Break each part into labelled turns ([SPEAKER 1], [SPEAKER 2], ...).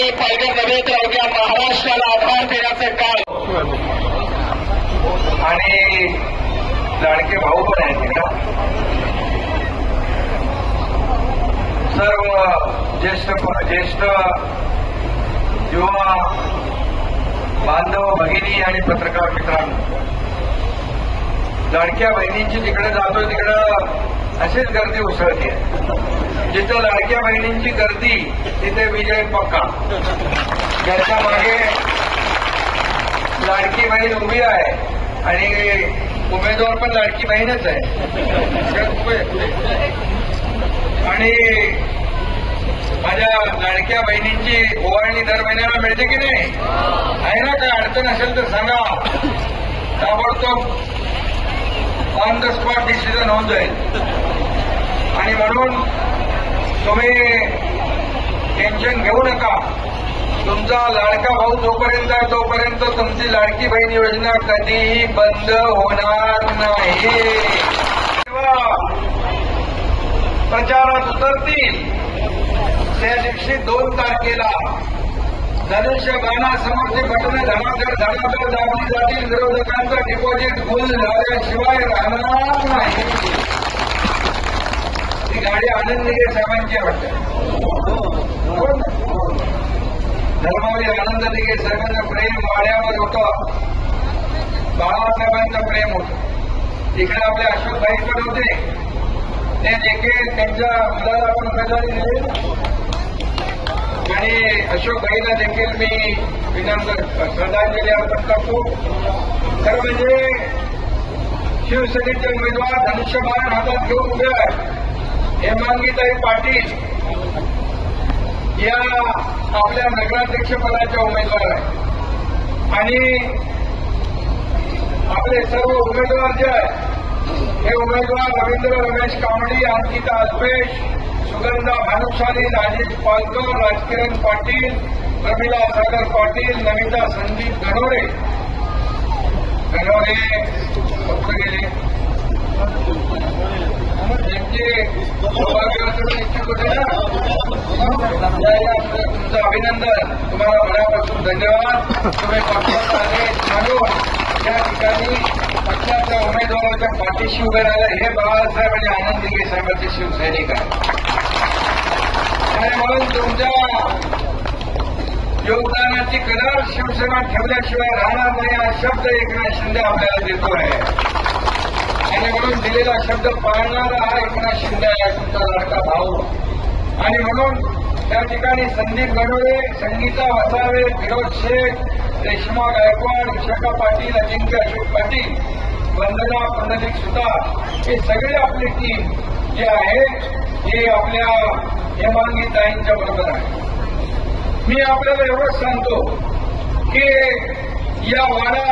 [SPEAKER 1] हे पालघर नव्हे तर अवघ्या महाराष्ट्राला आधार देण्याचं काम
[SPEAKER 2] आणि लाडके भाऊ पण आहेत तिकडं. सर्व ज्येष्ठ युवा बांधव भगिनी आणि पत्रकार मित्रांनो, लाडक्या बहिणींची जिकडे जातोय तिकडं अशीच गर्दी उसळते. जिथं लाडक्या बहिणींची गर्दी तिथे विजय पक्का. ज्याच्या मागे लाडकी बहीण उभी आहे आणि उमेदवार पण लाडकी बहीणच आहे. आणि माझ्या लाडक्या बहिणींची ओवाळणी दर महिन्याला मिळते की नाही? आहे ना? काय अडचण असेल तर सांगा, ताबडतोब ऑन द स्पॉट डिसिजन होऊन जाईल. आणि म्हणून तुम्ही टेन्शन घेऊ नका. तुमचा लाडका भाऊ जोपर्यंत आहे तोपर्यंत तुमची लाडकी बहीण योजना कधीही बंद होणार नाही. प्रचारात उतरतील त्या दिवशी 2 तारखेला धनुष्यबाणासमोरची बटणं धडाधड दाबली जातील. विरोधकांचा डिपॉझिट फुल झाल्याशिवाय राहणार नाही. ती गाडी आनंद दिघे साहेबांची वाटते. धर्मवीर आनंद दिघे साहेबांचं प्रेम वाड्यावर होतं, बाळासाहेबांचं प्रेम होतं. इकडे आपले अशोकभाई पण होते. ते देखील त्यांच्या मुलाला आपण उमेदवारी दिली आणि अशोकभाईला देखील मी विनम्र श्रद्धांजली अर्पण करतो. खरं म्हणजे शिवसेनेचे उमेदवार धनुष्यबाण हातात घेऊन उभे आहेत. हेमांगीताई पाटील या आपल्या नगराध्यक्षपदाच्या उमेदवार आहेत. आणि आपले सर्व उमेदवार जे आहेत हे उमेदवार रवींद्र रमेश कांबडी, अंकिता अल्पेश, सुगंधा भानुशाली, राजेश पालकर, राजकिरण पाटील, प्रमिला सागर पाटील, नमिता संदीप गणोरे कुठे गेले? त्यांचे सौभाग्य इच्छुक होते ना. तुमचं अभिनंदन. तुम्हाला मनापासून धन्यवाद. तुम्ही पक्षाचा आदेश मानून या ठिकाणी पक्षाच्या उमेदवाराच्या पाठीशी उभे राहिले. हे बाळासाहेब आणि आनंद दिघे साहेबांचे शिवसैनिक आहे. आणि म्हणून तुमच्या योगदानाची कदर शिवसेना ठेवल्याशिवाय राहणार नाही हा शब्द एकनाथ शिंदे आपल्याला देतोय. आणि म्हणून दिलेला शब्द पाळणारा हा एकनाथ शिंदे आहे, तुमचा लाडका भाऊ. आणि म्हणून त्या ठिकाणी संदीप गणोरे, संगीता वसावे, फिरोज शेख, रेश्मा गायकवाड, विशाखा पाटील, अजिंक्य अशोक पाटील, वंदना पुंडलिक सुतार हे सगळे आपली टीम जी आहे हे आपल्या हेमांगीताईंच्या बरोबर आहे. मी आपल्याला एवढंच सांगतो की या वाडा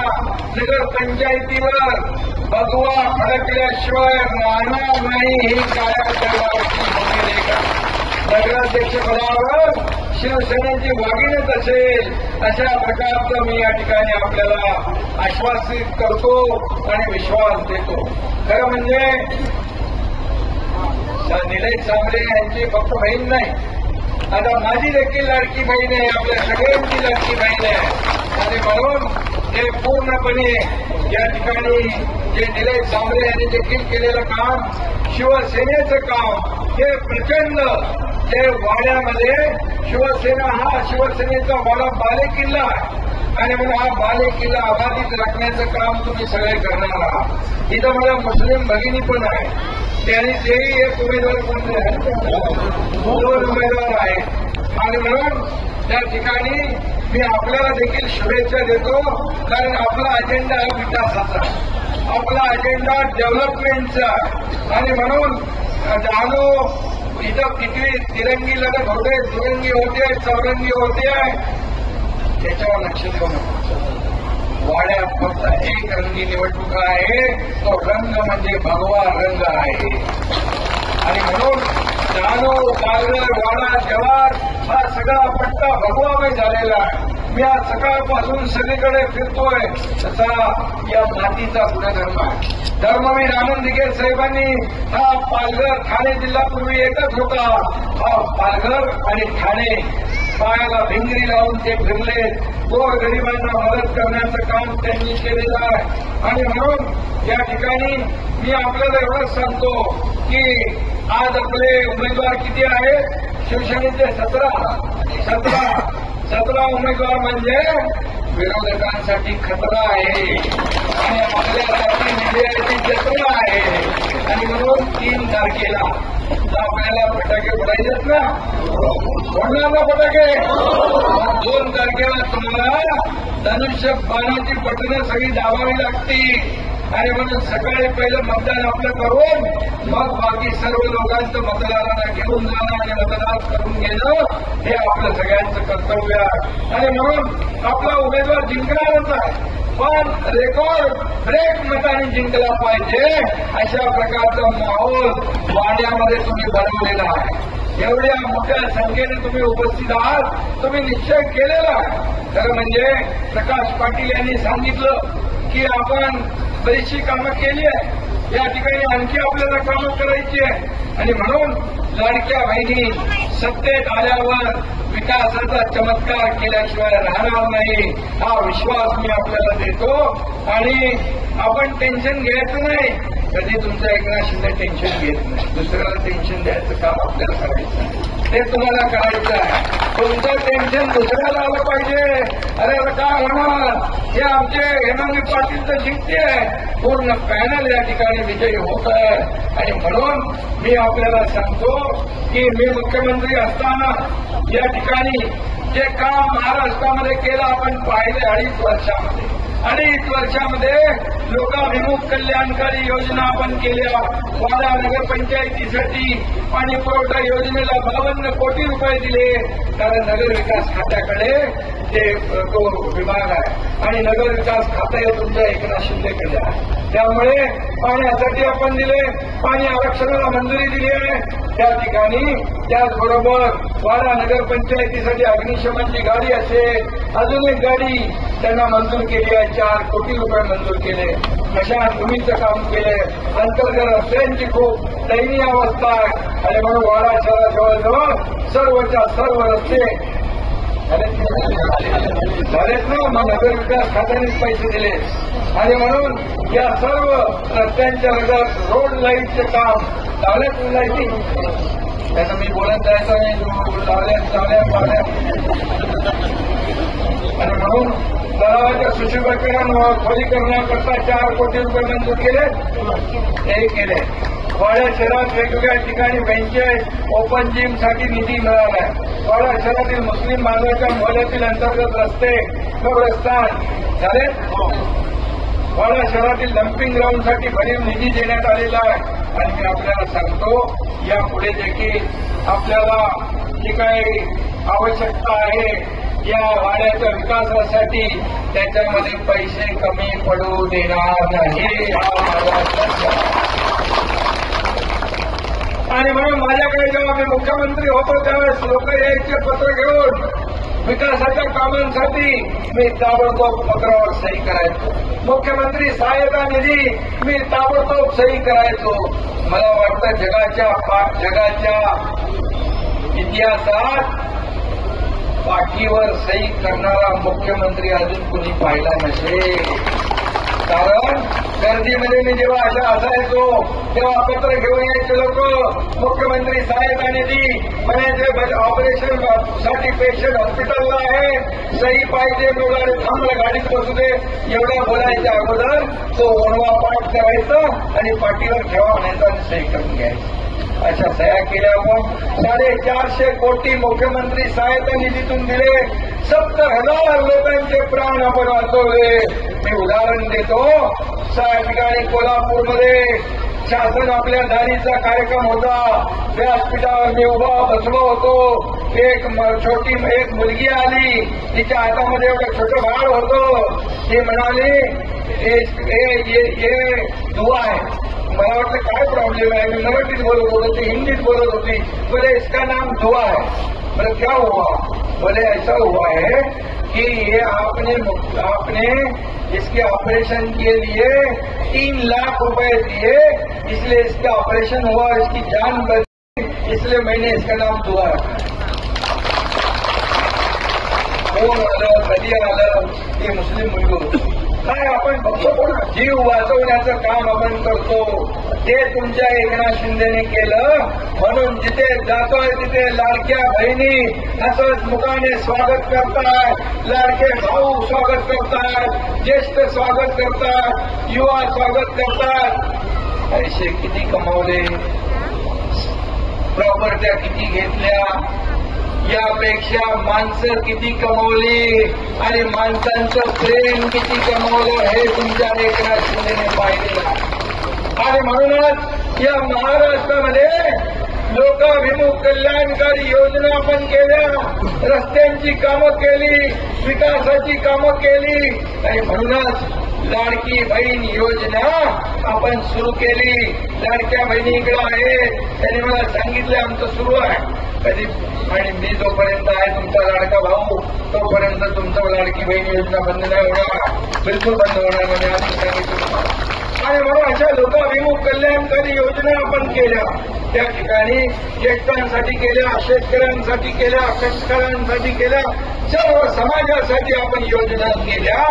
[SPEAKER 2] नगर पंचायतीवर भगवा फडकल्याशिवाय राहणार नाही. ही कार्यकर्त्यांना नगराध्यक्षपदावर शिवसेनेची वागणूक असेल अशा प्रकारचं मी या ठिकाणी आपल्याला आश्वासित करतो आणि विश्वास देतो. खरं म्हणजे निलेश सांबरे यांची फक्त बहीण नाही, आता माझी देखील लाडकी बहीण आहे, आपल्या सगळ्यांची लाडकी बहीण आहे. आणि म्हणून हे पूर्णपणे या ठिकाणी जे निलेश सांबरे यांनी देखील केलेलं काम, शिवसेनेचं काम हे प्रचंड जे वाड्यामध्ये शिवसेना हा शिवसेनेचा वाडा बालेकिल्ला आहे. आणि म्हणून हा बालेकिल्ला अबाधित राखण्याचं काम तुम्ही सगळे करणार आहात. इथं मला मुस्लिम भगिनी पण आहे, त्यांनी तेही एक उमेदवार कोणते आहेत, 2 उमेदवार आहेत. आणि म्हणून त्या ठिकाणी मी आपल्याला देखील शुभेच्छा देतो. कारण आपला अजेंडा हा विकासाचा, आपला अजेंडा डेव्हलपमेंटचा. आणि म्हणून जाणो इथं किती तिरंगी लढत होते, दुरंगी होते, चौरंगी होते, त्याच्यावर लक्ष देऊ नका. वाड्यात फक्त एक रंगी निवडणूक आहे, तो रंग म्हणजे भगवा रंग आहे. आणि म्हणून जाणो, पालघर, वाडा, जव्हार हा सगळा पट्टा भगवामय झालेला आहे. मी आज सकाळपासून सगळीकडे फिरतोय, तसा या मातीचा गुणधर्म आहे. धर्मवीर आनंद दिघे साहेबांनी हा पालघर ठाणे जिल्हा पूर्वी एकच होता. हा पालघर आणि ठाणे पायाला भिंगरी लावून ते फिरले. गोरगरिबांना मदत करण्याचं काम त्यांनी केलेलं आहे. आणि म्हणून या ठिकाणी मी आपल्याला एवढंच सांगतो की आज आपले उमेदवार किती आहेत? शिवसेनेचे 17 उमेदवार म्हणजे विरोधकांसाठी खतरा आहे आणि आपल्यासाठी विजयाची जत्रा आहे. आणि म्हणून 3 तारखेला आपल्याला फटाके फोडायचेच ना, फोडणार ना फटाके. 2 तारखेला तुम्हाला धनुष्य बाणाची बटणं सगळी दाबावी लागतील. आणि म्हणून सकाळी पहिलं मतदान आपलं करून मग बाकी सर्व लोकांचं मतदारांना घेऊन जाणं आणि मतदान करून घेणं हे आपलं सगळ्यांचं कर्तव्य आहे. आणि म्हणून आपला उमेदवार जिंकणारच आहे, पण रेकॉर्ड ब्रेक मताने जिंकला पाहिजे अशा प्रकारचा माहोल वाड्यामध्ये तुम्ही बनवलेला आहे. एवढ्या मोठ्या संख्येने तुम्ही उपस्थित आहात, तुम्ही निश्चय केलेला आहे. खरं म्हणजे प्रकाश पाटील यांनी सांगितलं की आपण बरीचशी कामं केली आहे, या ठिकाणी आणखी आपल्याला कामं करायची आहे. आणि म्हणून लाडक्या बहिणी सत्तेत आल्यावर विकासाचा चमत्कार केल्याशिवाय राहणार नाही हा विश्वास मी आपल्याला देतो. आणि आपण टेन्शन घ्यायचं नाही. कधी तुमचं एकनाथ शिंदे टेन्शन घेत नाही, दुसऱ्याला टेन्शन द्यायचं काम आपल्याला करायचं आहे, ते तुम्हाला करायचं आहे. तुमचं टेन्शन दुसऱ्याला आलं पाहिजे. अरे काय होणार, हे आमचे हेमांगी पाटील तर जिंकते, पूर्ण पॅनल या ठिकाणी विजयी होत आहे. आणि म्हणून मी आपल्याला सांगतो की मी मुख्यमंत्री असताना या ठिकाणी जे काम महाराष्ट्रामध्ये केलं आपण पाहिले 2.5 वर्षामध्ये लोकाभिमुख कल्याणकारी योजना आपण केल्या. वाडा नगरपंचायतीसाठी पाणी पुरवठा योजनेला 52 कोटी रुपये दिले, कारण नगर विकास खात्याकडे तो विभाग आहे आणि नगर विकास खातं हे तुमच्या एकनाथ शिंदेकडे आहे. त्यामुळे पाण्यासाठी आपण दिले, पाणी आरक्षणाला मंजुरी दिली आहे त्या ठिकाणी. त्याचबरोबर वाडा नगरपंचायतीसाठी अग्निशमनची गाडी असेल, अजून एक गाडी त्यांना मंजूर केली आहे, 4 कोटी रुपये मंजूर केले. स्मशानभूमीचं काम केले. अंतर्गत रस्त्यांची खूप दयनीय अवस्था आहे आणि म्हणून वाडा शहरात जवळजवळ सर्वच्या सर्व रस्ते झालेत ना, मग नगर विकास खात्यानेच पैसे दिले. आणि म्हणून या सर्व रस्त्यांच्या लगत रोड लाईटचे काम लावल्यात. लाईटिंग त्याचं मी बोलत जायचं नाही, लावल्या. आणि म्हणून तलावाच्या सुशोभीकरण खोलीकरणाकरता 4 कोटी रुपये मंजूर केले, हे केले. वाडा शहरात वेगवेगळ्या ठिकाणी बेंचेस ओपन जिमसाठी निधी मिळाला. वाडा शहरातील मुस्लिम बांधवाच्या मोहल्ल्यातील अंतर्गत रस्ते कब्रस्तान झाले. वाडा शहरातील डम्पिंग ग्राउंडसाठी भरीव निधी देण्यात आलेला आहे. आणि मी आपल्याला सांगतो यापुढे देखील आपल्याला जी काही आवश्यकता आहे या वाड्याच्या विकासासाठी त्याच्यामध्ये पैसे कमी पडू देणार नाही हा माझा लक्ष्य. आणि म्हणून माझ्याकडे जेव्हा मी मुख्यमंत्री होतो त्यावेळेस लोक यायचे पत्र घेऊन विकासाच्या कामांसाठी मी ताबडतोब पत्रावर सही करायचो. मुख्यमंत्री सहायता निधी मी ताबडतोब सही करायचो. मला वाटतं जगाच्या इतिहासात पाठीवर सही करणारा मुख्यमंत्री अजून कुणी पाहिला नसेल. कारण गर्दीमध्ये मी जेव्हा असायचो तेव्हा पत्र घेऊन यायचे लोक, मुख्यमंत्री सहायता निधी म्हणायचे, ऑपरेशन साठी पेशंट हॉस्पिटलला आहे, सही पाहिजे, बोलायला थांबला गाडीत बसू दे, एवढ्या बोलायच्या अगोदर तो ओणवा पाठ करायचा आणि पाठीवर ठेवा म्हणायचा आणि सही करून घ्यायची. अशा सह्या केल्यावर 450 कोटी मुख्यमंत्री सहायता निधीतून दिले. 70,000 लोकांचे प्राण आपण वाचवले. मी उदाहरण देतो, ठिकाणी कोल्हापूरमध्ये शासन आपल्या दारीचा कार्यक्रम होता. व्यासपीठावर मी उभा बसलो होतो. एक मुलगी आली, तिच्या हातामध्ये एवढं छोटं बाळ होतं. ती म्हणाली हे दुआ आहे. मला वाटलं काय प्रॉब्लेम है, मैं मराठीत बोलत होती, हिंदीत बोलत होती. बोले इसका नाम दुआ है. बोले क्या हुआ? बोले ऐसा हुआ है कि ये आपने इसके ऑपरेशन के लिए 3 लाख रुपए दिए, इसलिए इसका ऑपरेशन हुआ, इसकी जान बची, इसलिए मैंने इसका नाम दुआ रखा. कोण आलं, कधी आलं, हे मुस्लिम मुलगी काय आपण बघतो ना, जीव वाचवण्याचं काम आपण करतो. ते तुमच्या एकनाथ शिंदेने केलं, म्हणून जिथे जातोय तिथे लाडक्या बहिणी असंच मुखाने स्वागत करतात, लाडके भाऊ स्वागत करतात, ज्येष्ठ स्वागत करतात, युवा स्वागत करतात. पैसे किती कमावले, प्रॉपर्ट्या किती घेतल्या, यापेक्षा माणसं किती कमवली आणि माणसांचं प्रेम किती कमवलं हे तुमच्या एकनाथ शिंदेने पाहिलेलं. आणि म्हणूनच या महाराष्ट्रामध्ये लोकाभिमुख कल्याणकारी योजना आपण केल्या, रस्त्यांची कामं केली, विकासाची कामं केली आणि म्हणूनच लाडकी बहीण योजना आपण सुरू केली. लाडक्या बहिणी इकडे आहेत, त्यांनी मला सांगितलं आमचं सुरू आहे कधी, आणि मी जोपर्यंत आहे तुमचा लाडका भाऊ तोपर्यंत तुमचं लाडकी बहीण योजना बंद नाही होणार, बिलकुल बंद होणार म्हणजे आम्ही सांगितलं. आणि म्हणून अशा लोकाभिमुख कल्याणकारी योजना आपण केल्या. त्या ठिकाणी ज्येष्ठांसाठी केल्या, शेतकऱ्यांसाठी केल्या, कष्टकऱ्यांसाठी केल्या, सर्व समाजासाठी आपण योजना केल्या.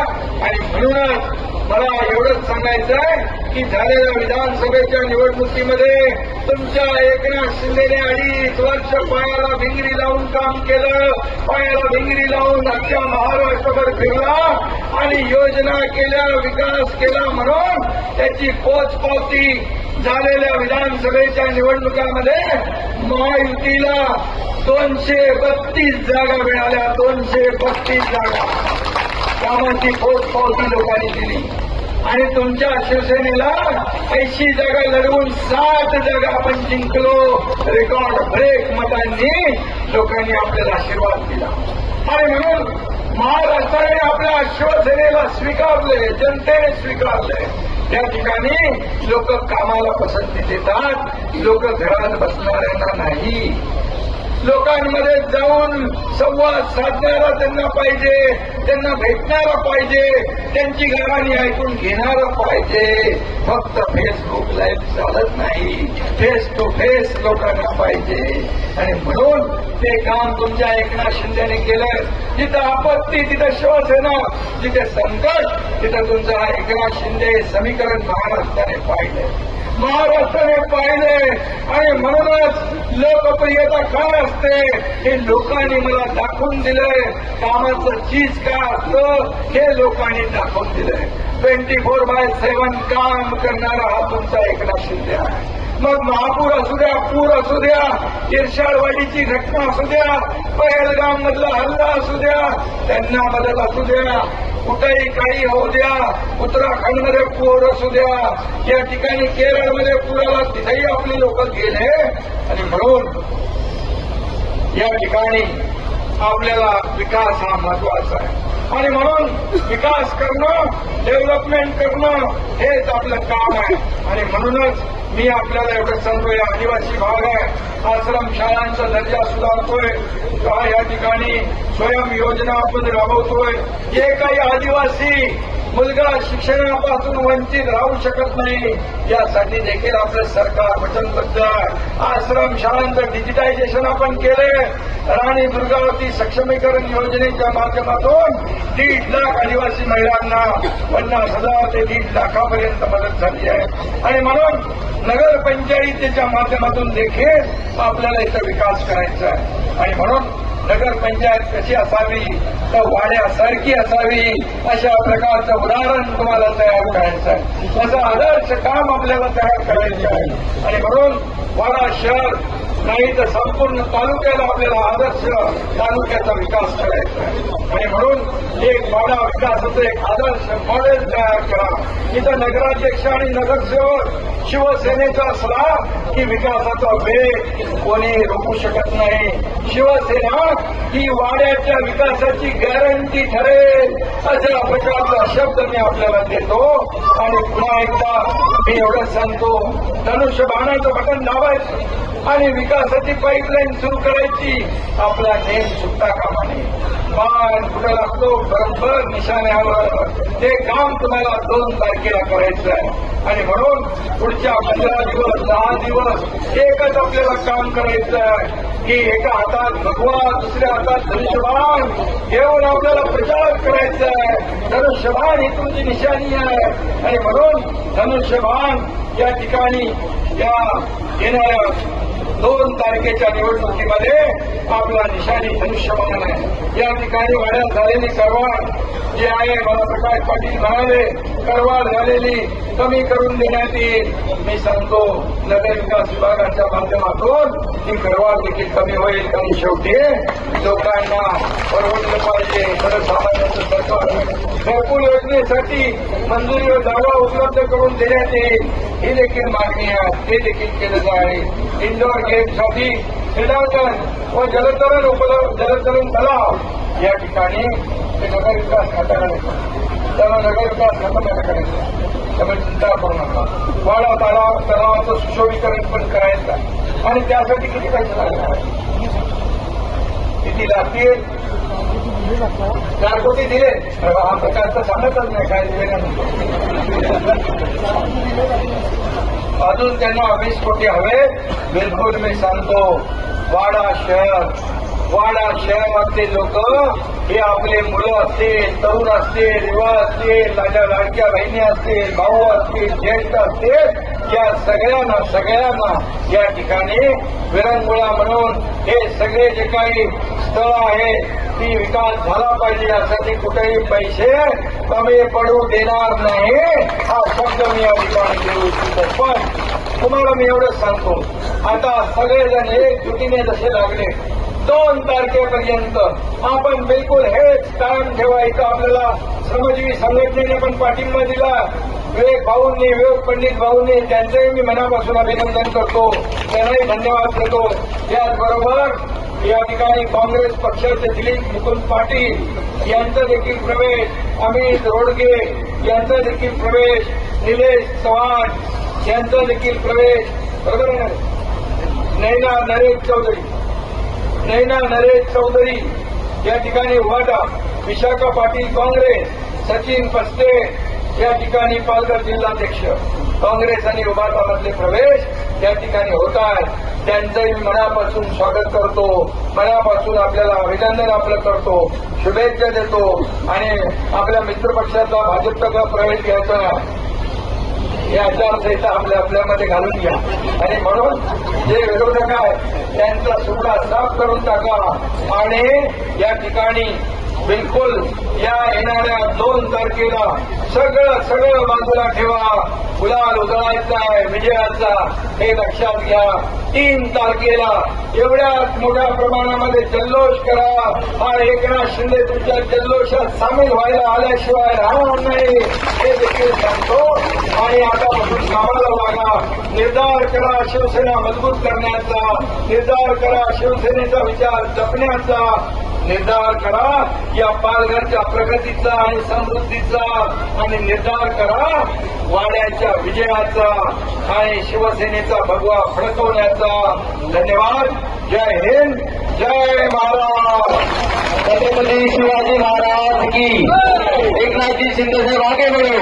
[SPEAKER 2] आणि म्हणूनच मला एवढंच सांगायचं आहे की झालेल्या विधानसभेच्या निवडणुकीमध्ये तुमच्या एकनाथ शिंदेने 2.5 वर्ष पायाला भिंगरी लावून काम केलं, पायाला भिंगरी लावून अख्ख्या महाराष्ट्रभर फिरला आणि योजना केल्या, विकास केला. म्हणून त्याची पोचपावती झालेल्या विधानसभेच्या निवडणुकामध्ये महायुतीला 232 जागा मिळाल्या, 232 जागा कामाची पोचपावती लोकांनी दिली. आणि तुमच्या शिवसेनेला 80 जागा लढवून 60 जागा आपण जिंकलो. रेकॉर्ड ब्रेक मतांनी लोकांनी आपल्याला आशीर्वाद दिला. आणि म्हणून महाराष्ट्राने आपल्या शिवसेनेला स्वीकारले, जनतेने स्वीकारले. त्या ठिकाणी लोक कामाला पसंती देतात, लोक घरात बसणाऱ्यांना नाही. लोकांमध्ये जाऊन संवाद साधणारा त्यांना पाहिजे, त्यांना भेटणारा पाहिजे, त्यांची गाणी ऐकून घेणारं पाहिजे. फक्त फेसबुक लाईव्ह चालत नाही, फेस टू फेस लोकांना पाहिजे. आणि म्हणून ते काम तुमच्या एकनाथ शिंदेने केलं. जिथं आपत्ती तिथं शिवसेना, जिथे संकट तिथं तुमचा एकनाथ शिंदे समीकरण महाराष्ट्राने पाहिलं, महाराष्ट्राने पाहिले. आणि म्हणूनच लोकप्रियता काय असते हे लोकांनी मला दाखवून दिलंय. कामाचं चीज काय असतं हे लोकांनी दाखवून दिलंय. 24/7 काम करणारा हा तुमचा एकनाथ शिंदे आहे. मग महापूर असू द्या, पूर असू द्या, इर्षाडवाडीची घटना असू द्या, पहलगाम मधला हल्ला असू द्या, त्यांना मदत असू द्या, कुठेही काही होऊ द्या, उत्तराखंडमध्ये पूर असू द्या, या ठिकाणी केरळमध्ये पुराला तिथेही आपले लोक गेले. आणि म्हणून या ठिकाणी आपल्याला विकास हा महत्वाचा आहे. आणि म्हणून विकास करणं, डेव्हलपमेंट करणं हेच आपलं काम आहे. आणि म्हणूनच मी आपल्याला एवढं सांगतोय, आदिवासी भाग आहे, आश्रम शाळांचा दर्जा सुधारतोय, या ठिकाणी स्वयं योजना आपण राबवतोय. जे काही आदिवासी मुलगा शिक्षणापासून वंचित राहू शकत नाही यासाठी देखील आपलं सरकार वचनबद्ध आहे. आश्रम शाळांचं डिजिटायझेशन आपण केले. राणी दुर्गावती सक्षमीकरण योजनेच्या माध्यमातून 1.5 लाख आदिवासी महिलांना 50,000 ते 1.5 लाखापर्यंत मदत झाली आहे. आणि म्हणून नगरपंचायतीच्या माध्यमातून देखील आपल्याला इथं विकास करायचा आहे. आणि म्हणून नगरपंचायत कशी असावी तर वाड्यासारखी असावी अशा प्रकारचं उदाहरण तुम्हाला तयार करायचं आहे. त्याचं आदर्श काम आपल्याला तयार करायचं आहे. आणि म्हणून वाडा शहर नाही तर संपूर्ण तालुक्याला आपल्याला आदर्श तालुक्याचा विकास करायचा आहे. आणि म्हणून एक वाडा विकासाचं एक आदर्श मॉडेल तयार करा. इथं नगराध्यक्ष आणि नगरसेवक शिवसेनेचा असला की विकासाचा वेग कोणी रोखू शकत नाही. शिवसेना ही वाड्याच्या विकासाची गॅरंटी ठरेल अशा प्रकारचा शब्द मी आपल्याला देतो. आणि पुन्हा एकदा मी एवढंच सांगतो, धनुष्यबाणाचं बटन दाबायचं आणि विकासाची पाईपलाईन सुरू करायची. आपला नेम सुटता कामा नये. पण कुठे लागतो बरोबर निशाण्यावर ते काम तुम्हाला 2 तारखेला करायचं आहे. आणि म्हणून पुढच्या 15 दिवस 10 दिवस एकच आपल्याला काम करायचं आहे की एका हातात भगवा दुसऱ्या हातात धनुष्यबाण घेऊन आपल्याला प्रचार करायचा आहे. धनुष्यबाण ही तुमची निशाणी आहे. आणि म्हणून धनुष्यबाण या ठिकाणी या येणाऱ्या 2 तारखेच्या निवडणुकीमध्ये आपला निशाणी धनुष्यबाण आहे. या ठिकाणी वाड्यात झालेली करवाढ जी आहे, मला प्रकाश पाटील म्हणाले करवाढ झालेली कमी करून देण्यात येईल. मी सांगतो नगर विकास विभागाच्या माध्यमातून ती करवाढ देखील कमी होईल. कारण शेवटी लोकांना परवडलं पाहिजे. सर्वसामान्यांचं सरकार घरकुल योजनेसाठी मंजुरी व जागा उपलब्ध करून देण्यात येईल ही देखील मागणी आहे. ते देखील केलं जाईल. इंडोर गेमसाठी क्रीडांगण व जलतरण तलाव या ठिकाणी ते नगर विकास खात्याकडे त्याला नगर विकास खात्याकडे करायचं. त्यामुळे चिंता करू नका. वाडा तलावाचं सुशोभीकरण पण करायचं आणि त्यासाठी किती पैसे लागणार, किती लागतील, 4 कोटी दिले. हा प्रकार तर सांगतच नाही काय दिलेला अजून त्यांना 20 कोटी हवे. बिलकुल मी सांगतो वाडा शहरातले लोक हे आपले मुलं असतील, तरुण असतील, युवा असतील, माझ्या लाडक्या बहिणी असतील, भाऊ असतील, ज्येष्ठ असतील, या सगळ्यांना या ठिकाणी विरंगुळा म्हणून हे सगळे जे काही स्थळ आहे ती विकास झाला पाहिजे. यासाठी कुठेही पैसे कमी पडू देणार नाही हा शब्द मी या ठिकाणी देऊ इच्छितो. पण तुम्हाला मी एवढंच सांगतो, आता सगळेजण एकजुटीने जसे लागले 2 तारखेपर्यंत आपण बिलकुल हेच कायम ठेवायचं. आपल्याला श्रमजीवी संघटनेने पण पाठिंबा दिला. विवेक पंडित भाऊंनी त्यांचंही मी मनापासून अभिनंदन करतो, त्यांनाही धन्यवाद देतो. त्याचबरोबर या ठिकाणी काँग्रेस पक्षाचे दिलीप मुकुंद पाटील यांचा देखील प्रवेश, अमित रोडगे यांचा देखील प्रवेश, निलेश चव्हाण यांचा देखील प्रवेश, बरोबर आहे. नैना नरेश चौधरी या ठिकाणी उभाटा, विशाखा पाटील काँग्रेस, सचिन पस्ते या ठिकाणी पालघर जिल्हाध्यक्ष काँग्रेस आणि उभाटामधले प्रवेश या ठिकाणी होत आहेत. त्यांचंही मनापासून स्वागत करतो, मनापासून आपल्याला अभिनंदन आपलं करतो, शुभेच्छा देतो. आणि आपल्या मित्रपक्षाचा भाजपचा प्रवेश घ्यायचा ही आचारसंहिता आपल्यामध्ये घालून घ्या. आणि म्हणून जे विरोधक आहेत त्यांचा सुपडा साफ करून टाका आणि या ठिकाणी बिलकुल या येणाऱ्या 2 तारखेला सगळं बाजूला ठेवा. गुलाल उधळायचा आहे विजयाचा हे लक्षात घ्या. 3 तारखेला एवढ्याच मोठ्या प्रमाणामध्ये जल्लोष करा. हा एकनाथ शिंदे तुमच्या जल्लोषात सामील व्हायला आल्याशिवाय राहणार नाही हे देखील सांगतो. आणि आतापासून कामाला लागा. निर्धार करा शिवसेना मजबूत करण्याचा, निर्धार करा शिवसेनेचा विचार जपण्याचा, निर्धार करा या पालघरच्या प्रगतीचा आणि समृद्धीचा, आणि निर्धार करा वाड्याच्या विजयाचा आणि शिवसेनेचा भगवा फडकवण्याचा. धन्यवाद. जय हिंद, जय महाराज. छत्रपती शिवाजी महाराज की. एकनाथजी शिंदे साहेब आगे बढ़ो.